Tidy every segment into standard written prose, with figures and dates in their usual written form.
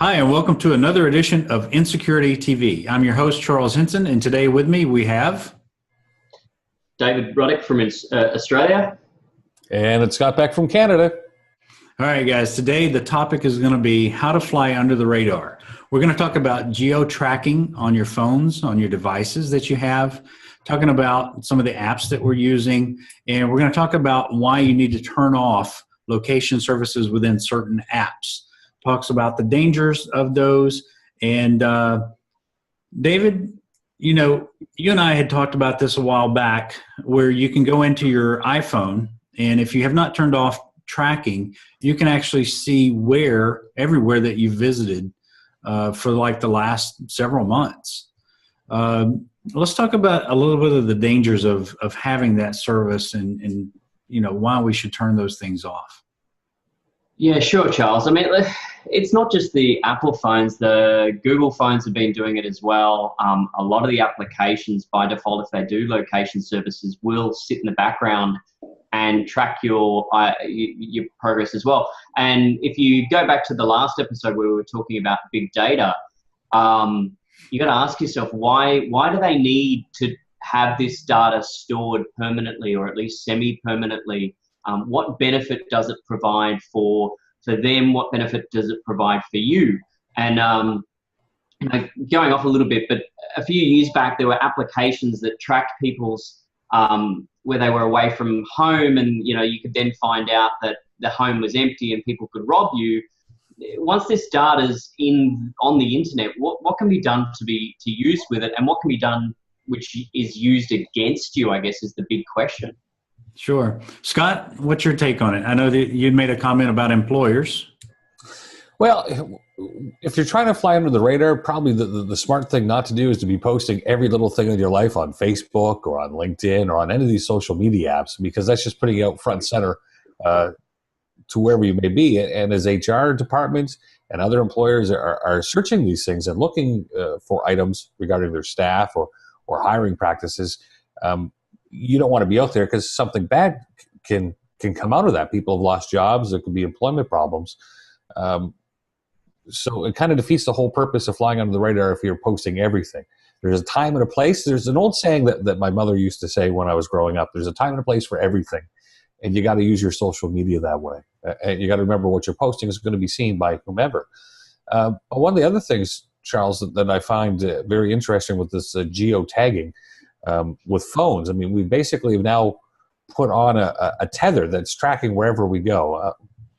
Hi, and welcome to another edition of InSecurITy.TV. I'm your host, Charles Henson, and today with me we have David Ruddock from Australia. And it's Scott Beck from Canada. All right, guys. Today the topic is going to be how to fly under the radar. We're going to talk about geo-tracking on your phones, on your devices that you have, talking about some of the apps that we're using, and we're going to talk about why you need to turn off location services within certain apps. Talks about the dangers of those. And David, you and I had talked about this a while back, where you can go into your iPhone, and if you have not turned off tracking, you can actually see everywhere that you've visited for like the last several months. Let's talk about a little bit of the dangers of having that service and why we should turn those things off. Yeah, sure, Charles. I mean, it's not just the Apple phones. The Google phones have been doing it as well. A lot of the applications, by default, if they do location services, will sit in the background and track your progress as well. And if you go back to the last episode where we were talking about big data, you got to ask yourself, why do they need to have this data stored permanently, or at least semi-permanently? What benefit does it provide for them? What benefit does it provide for you? And going off a little bit, but a few years back, there were applications that tracked people's where they were away from home, and you could then find out that the home was empty and people could rob you. Once this data's on the internet, what can be done to use with it, and what can be done which is used against you, I guess, is the big question. Sure. Scott, what's your take on it? I know that you made a comment about employers. Well, if you're trying to fly under the radar, probably the smart thing not to do is to be posting every little thing in your life on Facebook or on LinkedIn or on any of these social media apps, because that's just putting you out front and center to wherever you may be. And as HR departments and other employers are searching these things and looking for items regarding their staff or hiring practices, you don't want to be out there because something bad can come out of that. People have lost jobs. There could be employment problems. So it kind of defeats the whole purpose of flying under the radar if you're posting everything. There's a time and a place. There's an old saying that my mother used to say when I was growing up. There's a time and a place for everything. And you got to use your social media that way. And you got to remember what you're posting is going to be seen by whomever. But one of the other things, Charles, that I find very interesting with this geotagging, with phones. I mean, we basically have now put on a tether that's tracking wherever we go.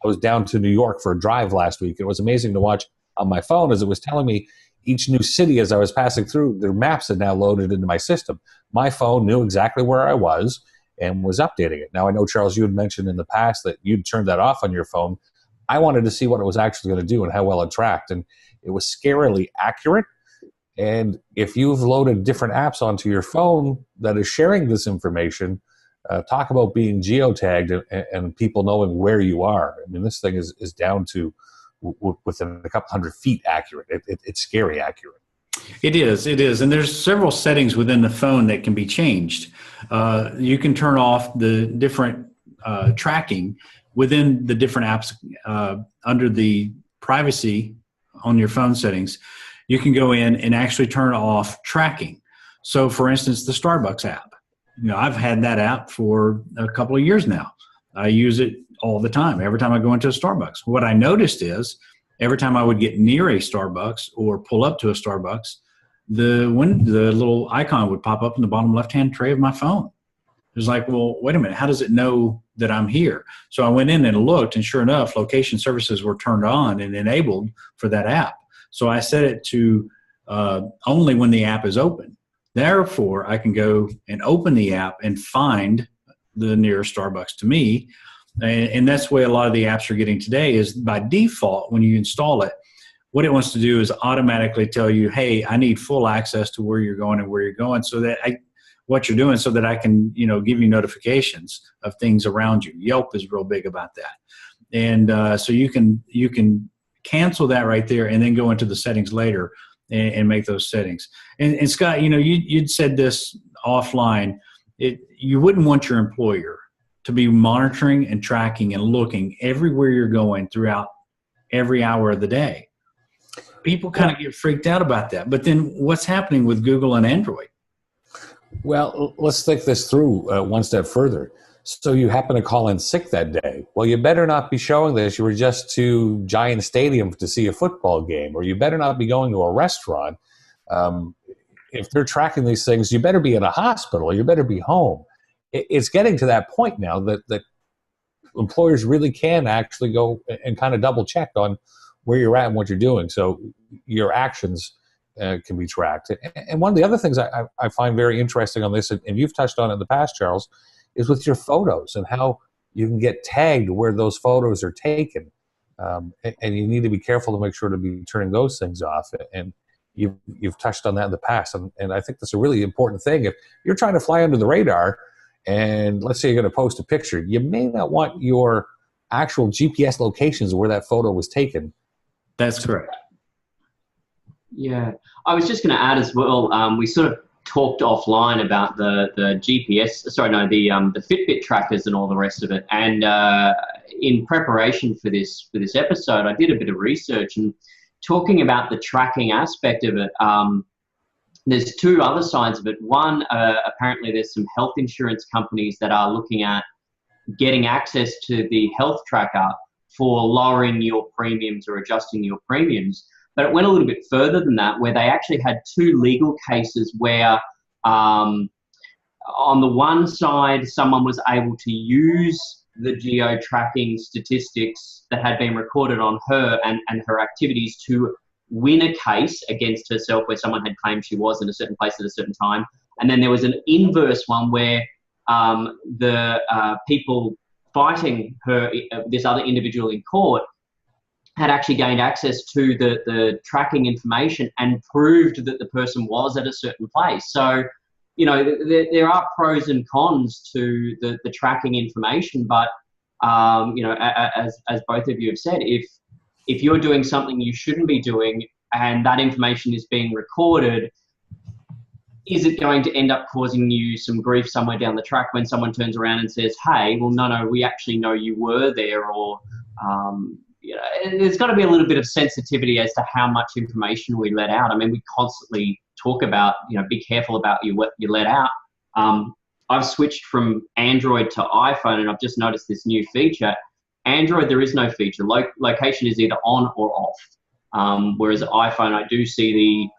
I was down to New York for a drive last week. It was amazing to watch on my phone as it was telling me each new city as I was passing through. Their maps had now loaded into my system. My phone knew exactly where I was and was updating it. Now, I know, Charles, you had mentioned in the past that you'd turned that off on your phone. I wanted to see what it was actually going to do and how well it tracked, and it was scarily accurate. And if you've loaded different apps onto your phone that is sharing this information, talk about being geotagged and people knowing where you are. I mean, this thing is down to within a couple hundred feet accurate. It's scary accurate. It is. And there's several settings within the phone that can be changed. You can turn off the different tracking within the different apps under the privacy on your phone settings. You can go in and actually turn off tracking. So, for instance, the Starbucks app. I've had that app for a couple of years now. I use it all the time, every time I go into a Starbucks. What I noticed is every time I would get near a Starbucks or pull up to a Starbucks, the little icon would pop up in the bottom left-hand tray of my phone. It was like, well, wait a minute, how does it know that I'm here? So I went in and looked, and sure enough, location services were turned on and enabled for that app. So I set it to only when the app is open. Therefore, I can go and open the app and find the nearest Starbucks to me. And that's the way a lot of the apps are getting today, is by default, when you install it, what it wants to do is automatically tell you, hey, I need full access to where you're going and where you're going, so that what you're doing, so that I can, give you notifications of things around you. Yelp is real big about that. And so you can cancel that right there and then go into the settings later and make those settings. And Scott, you'd said this offline. You wouldn't want your employer to be monitoring and tracking and looking everywhere you're going throughout every hour of the day. people kind of get freaked out about that. But then what's happening with Google and Android? Well, let's think this through one step further. So you happen to call in sick that day. Well, you better not be showing this. You were just to Giant Stadium to see a football game, or you better not be going to a restaurant. If they're tracking these things, you better be in a hospital, or you better be home. It's getting to that point now that employers really can actually go and kind of double check on where you're at and what you're doing. So your actions can be tracked. And one of the other things I find very interesting on this, and you've touched on it in the past, Charles, is with your photos and how you can get tagged where those photos are taken. And you need to be careful to make sure to be turning those things off. And you've touched on that in the past. And I think that's a really important thing. If you're trying to fly under the radar, and let's say you're going to post a picture, you may not want your actual GPS locations where that photo was taken. That's correct. Yeah, I was just going to add as well. We sort of talked offline about the GPS. Sorry, no, the Fitbit trackers and all the rest of it. And in preparation for this episode, I did a bit of research and talking about the tracking aspect of it. There's two other sides of it. One, apparently there's some health insurance companies that are looking at getting access to the health tracker for lowering your premiums or adjusting your premiums. But it went a little bit further than that, where they actually had two legal cases where on the one side, someone was able to use the geo-tracking statistics that had been recorded on her and her activities to win a case against herself where someone had claimed she was in a certain place at a certain time. And then there was an inverse one where the people fighting her, this other individual in court, had actually gained access to the tracking information and proved that the person was at a certain place. So, you know, there are pros and cons to the tracking information, but, you know, as both of you have said, if you're doing something you shouldn't be doing and that information is being recorded, is it going to end up causing you some grief somewhere down the track when someone turns around and says, hey, well, no, we actually know you were there, or, you know, there's got to be a little bit of sensitivity as to how much information we let out. I mean, we constantly talk about, you know, be careful about what you let out. I've switched from Android to iPhone, and I've just noticed this new feature. Android, there is no feature. Location is either on or off. Whereas iPhone, I do see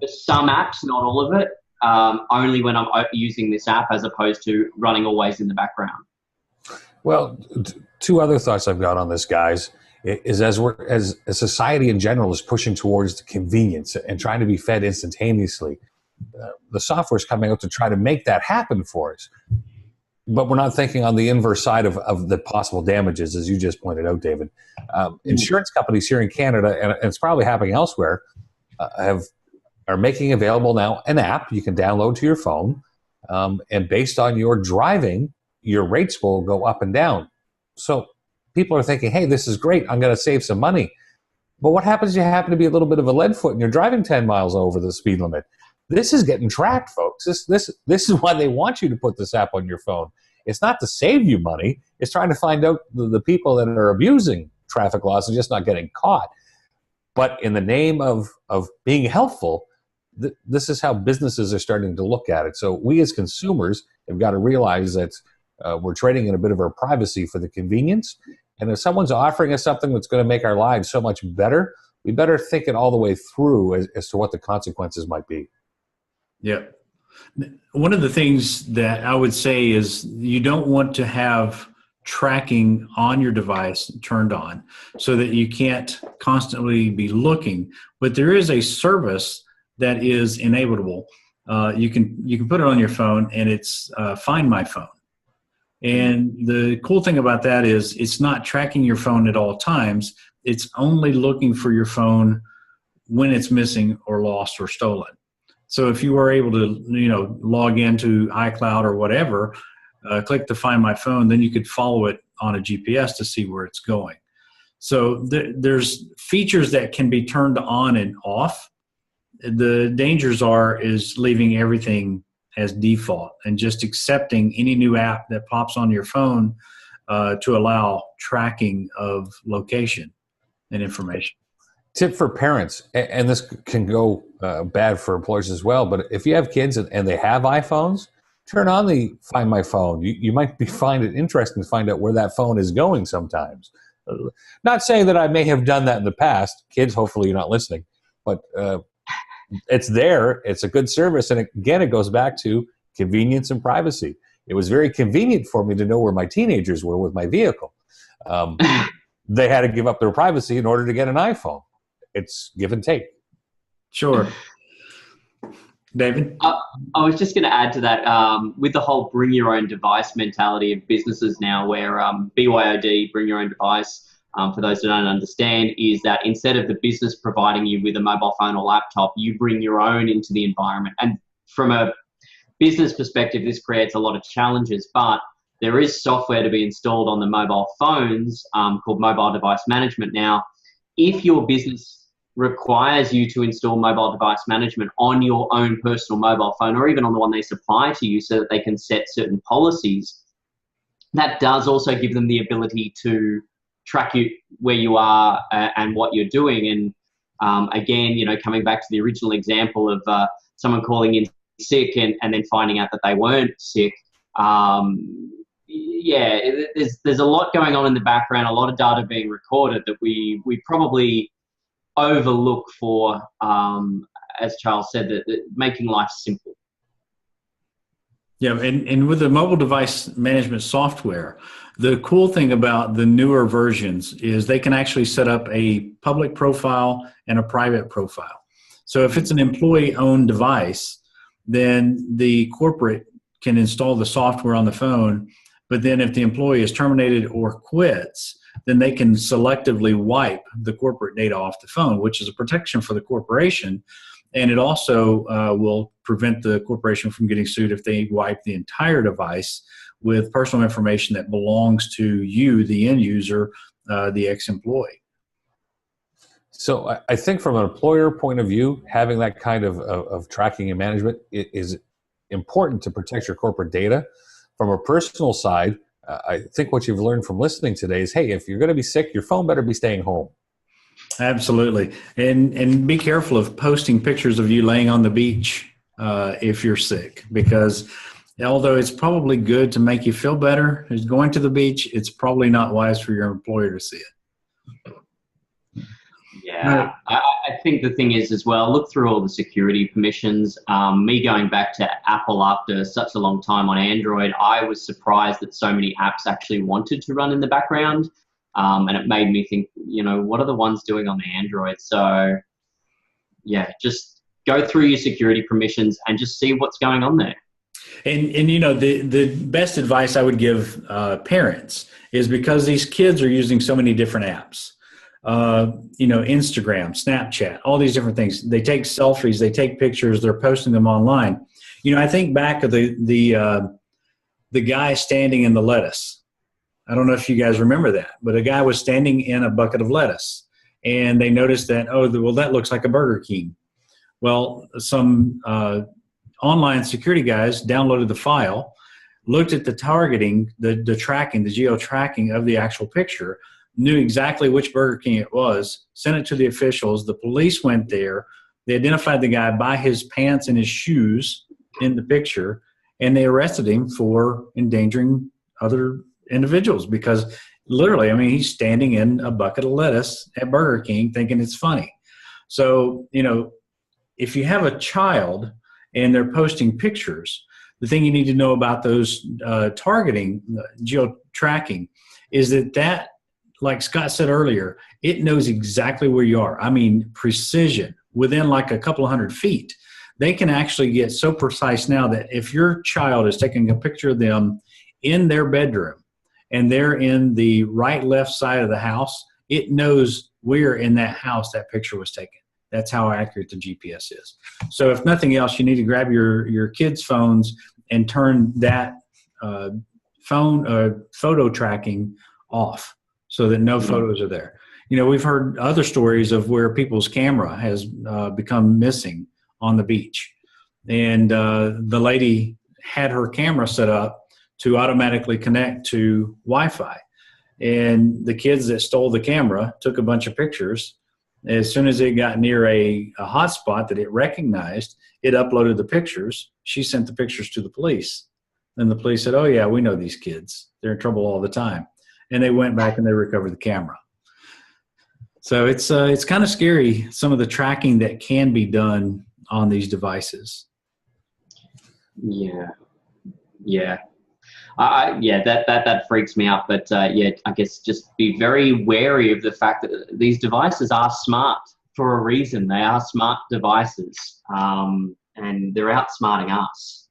some apps, not all of it, only when I'm using this app as opposed to running always in the background. Well, two other thoughts I've got on this, guys, is as society in general is pushing towards the convenience and trying to be fed instantaneously, the software is coming out to try to make that happen for us. But we're not thinking on the inverse side of the possible damages, as you just pointed out, David. Insurance companies here in Canada, and it's probably happening elsewhere, are making available now an app you can download to your phone, and based on your driving, your rates will go up and down. So people are thinking, hey, this is great, I'm going to save some money. But what happens if you happen to be a little bit of a lead foot and you're driving 10 miles over the speed limit? This is getting tracked, folks. This is why they want you to put this app on your phone. It's not to save you money. It's trying to find out the people that are abusing traffic laws and just not getting caught. But in the name of being helpful, this is how businesses are starting to look at it. So we as consumers have got to realize that we're trading in a bit of our privacy for the convenience. And if someone's offering us something that's going to make our lives so much better, we better think it all the way through as to what the consequences might be. Yeah. One of the things that I would say is you don't want to have tracking on your device turned on so that you can't constantly be looking. But there is a service that is enableable. You can put it on your phone, and it's Find My Phone. And the cool thing about that is it's not tracking your phone at all times. It's only looking for your phone when it's missing or lost or stolen. So if you were able to, log into iCloud or whatever, click to Find My Phone, then you could follow it on a GPS to see where it's going. So there's features that can be turned on and off. The dangers is leaving everything as default and just accepting any new app that pops on your phone to allow tracking of location and information. Tip for parents, and this can go bad for employers as well, but if you have kids and they have iPhones, turn on the Find My Phone. You might find it interesting to find out where that phone is going sometimes. Not saying that I may have done that in the past. Kids, hopefully you're not listening, but it's there. It's a good service. And again, it goes back to convenience and privacy. It was very convenient for me to know where my teenagers were with my vehicle. They had to give up their privacy in order to get an iPhone. It's give and take. Sure. David? I was just going to add to that, with the whole bring your own device mentality of businesses now, where BYOD, bring your own device, for those who don't understand, is that instead of the business providing you with a mobile phone or laptop, you bring your own into the environment. And from a business perspective, this creates a lot of challenges, but there is software to be installed on the mobile phones called mobile device management. Now, if your business requires you to install mobile device management on your own personal mobile phone, or even on the one they supply to you so that they can set certain policies, that does also give them the ability to track you where you are and what you're doing. And again, you know, coming back to the original example of someone calling in sick and then finding out that they weren't sick, yeah, there's a lot going on in the background, a lot of data being recorded that we probably overlook for, as Charles said, that making life simple. Yeah, and with the mobile device management software, the cool thing about the newer versions is they can actually set up a public profile and a private profile. So if it's an employee-owned device, then the corporate can install the software on the phone, but then if the employee is terminated or quits, then they can selectively wipe the corporate data off the phone, which is a protection for the corporation. And it also will prevent the corporation from getting sued if they wipe the entire device with personal information that belongs to you, the end user, the ex-employee. So I think from an employer point of view, having that kind of tracking and management is important to protect your corporate data. From a personal side, I think what you've learned from listening today is, hey, if you're going to be sick, your phone better be staying home. Absolutely. And be careful of posting pictures of you laying on the beach if you're sick, because although it's probably good to make you feel better as going to the beach, it's probably not wise for your employer to see it. Yeah, I think the thing is as well, look through all the security permissions. Me going back to Apple after such a long time on Android, I was surprised that so many apps actually wanted to run in the background. And it made me think, you know, what are the ones doing on the Android? So yeah, just go through your security permissions and just see what's going on there. And you know, the best advice I would give parents is, because these kids are using so many different apps, you know, Instagram, Snapchat, all these different things. They take selfies, they take pictures, they're posting them online. You know, I think back of the guy standing in the lettuce. I don't know if you guys remember that, but a guy was standing in a bucket of lettuce, and they noticed that, oh, well, that looks like a Burger King. Well, some online security guys downloaded the file, looked at the targeting, the tracking, the geo-tracking of the actual picture, knew exactly which Burger King it was, sent it to the officials. The police went there. They identified the guy by his pants and his shoes in the picture, and they arrested him for endangering other individuals, because literally, I mean, he's standing in a bucket of lettuce at Burger King thinking it's funny. So, you know, if you have a child and they're posting pictures, the thing you need to know about those targeting, geo-tracking, is that, like Scott said earlier, it knows exactly where you are. I mean, precision, within like a couple of 100 feet. They can actually get so precise now that if your child is taking a picture of them in their bedroom and they're in the right, left side of the house, it knows where in that house that picture was taken. That's how accurate the GPS is. So if nothing else, you need to grab your kids' phones and turn that photo tracking off, so that no photos are there. You know, we've heard other stories of where people's camera has become missing on the beach. And the lady had her camera set up to automatically connect to Wi-Fi. And the kids that stole the camera took a bunch of pictures, as soon as it got near a hotspot that it recognized, it uploaded the pictures. She sent the pictures to the police. And the police said, oh, yeah, we know these kids. They're in trouble all the time. And they went back and they recovered the camera. So it's kind of scary, some of the tracking that can be done on these devices. Yeah. That freaks me out. But I guess just be very wary of the fact that these devices are smart for a reason. They are smart devices, and they're outsmarting us.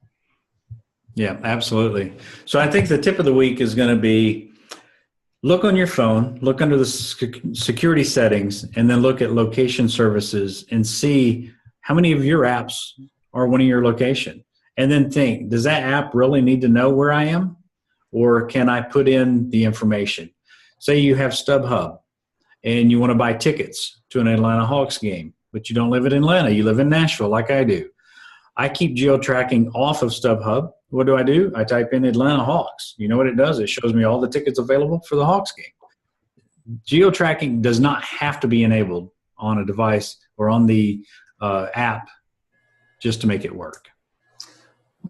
Yeah, absolutely. So I think the tip of the week is going to be look on your phone, look under the security settings, and then look at location services and see how many of your apps are one of your location. And then think, does that app really need to know where I am? Or can I put in the information? Say you have StubHub and you want to buy tickets to an Atlanta Hawks game, but you don't live in Atlanta, you live in Nashville like I do. I keep geo-tracking off of StubHub. What do? I type in Atlanta Hawks. You know what it does? It shows me all the tickets available for the Hawks game. Geo-tracking does not have to be enabled on a device or on the app just to make it work.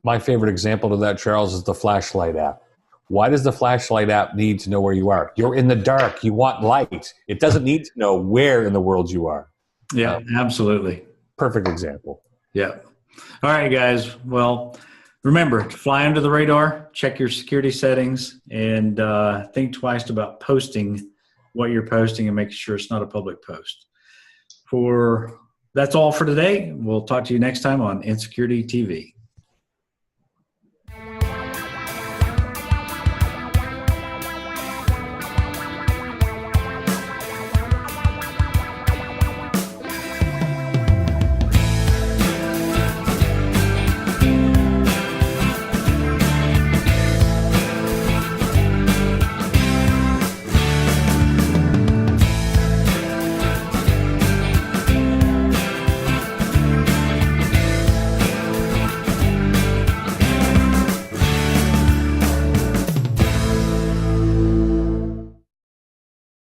My favorite example of that, Charles, is the flashlight app. Why does the flashlight app need to know where you are? You're in the dark. You want light. It doesn't need to know where in the world you are. Yeah, absolutely. Perfect example. Yeah. All right, guys. Well, remember to fly under the radar, check your security settings, and think twice about posting what you're posting and making sure it's not a public post. That's all for today. We'll talk to you next time on InSecurITy.TV.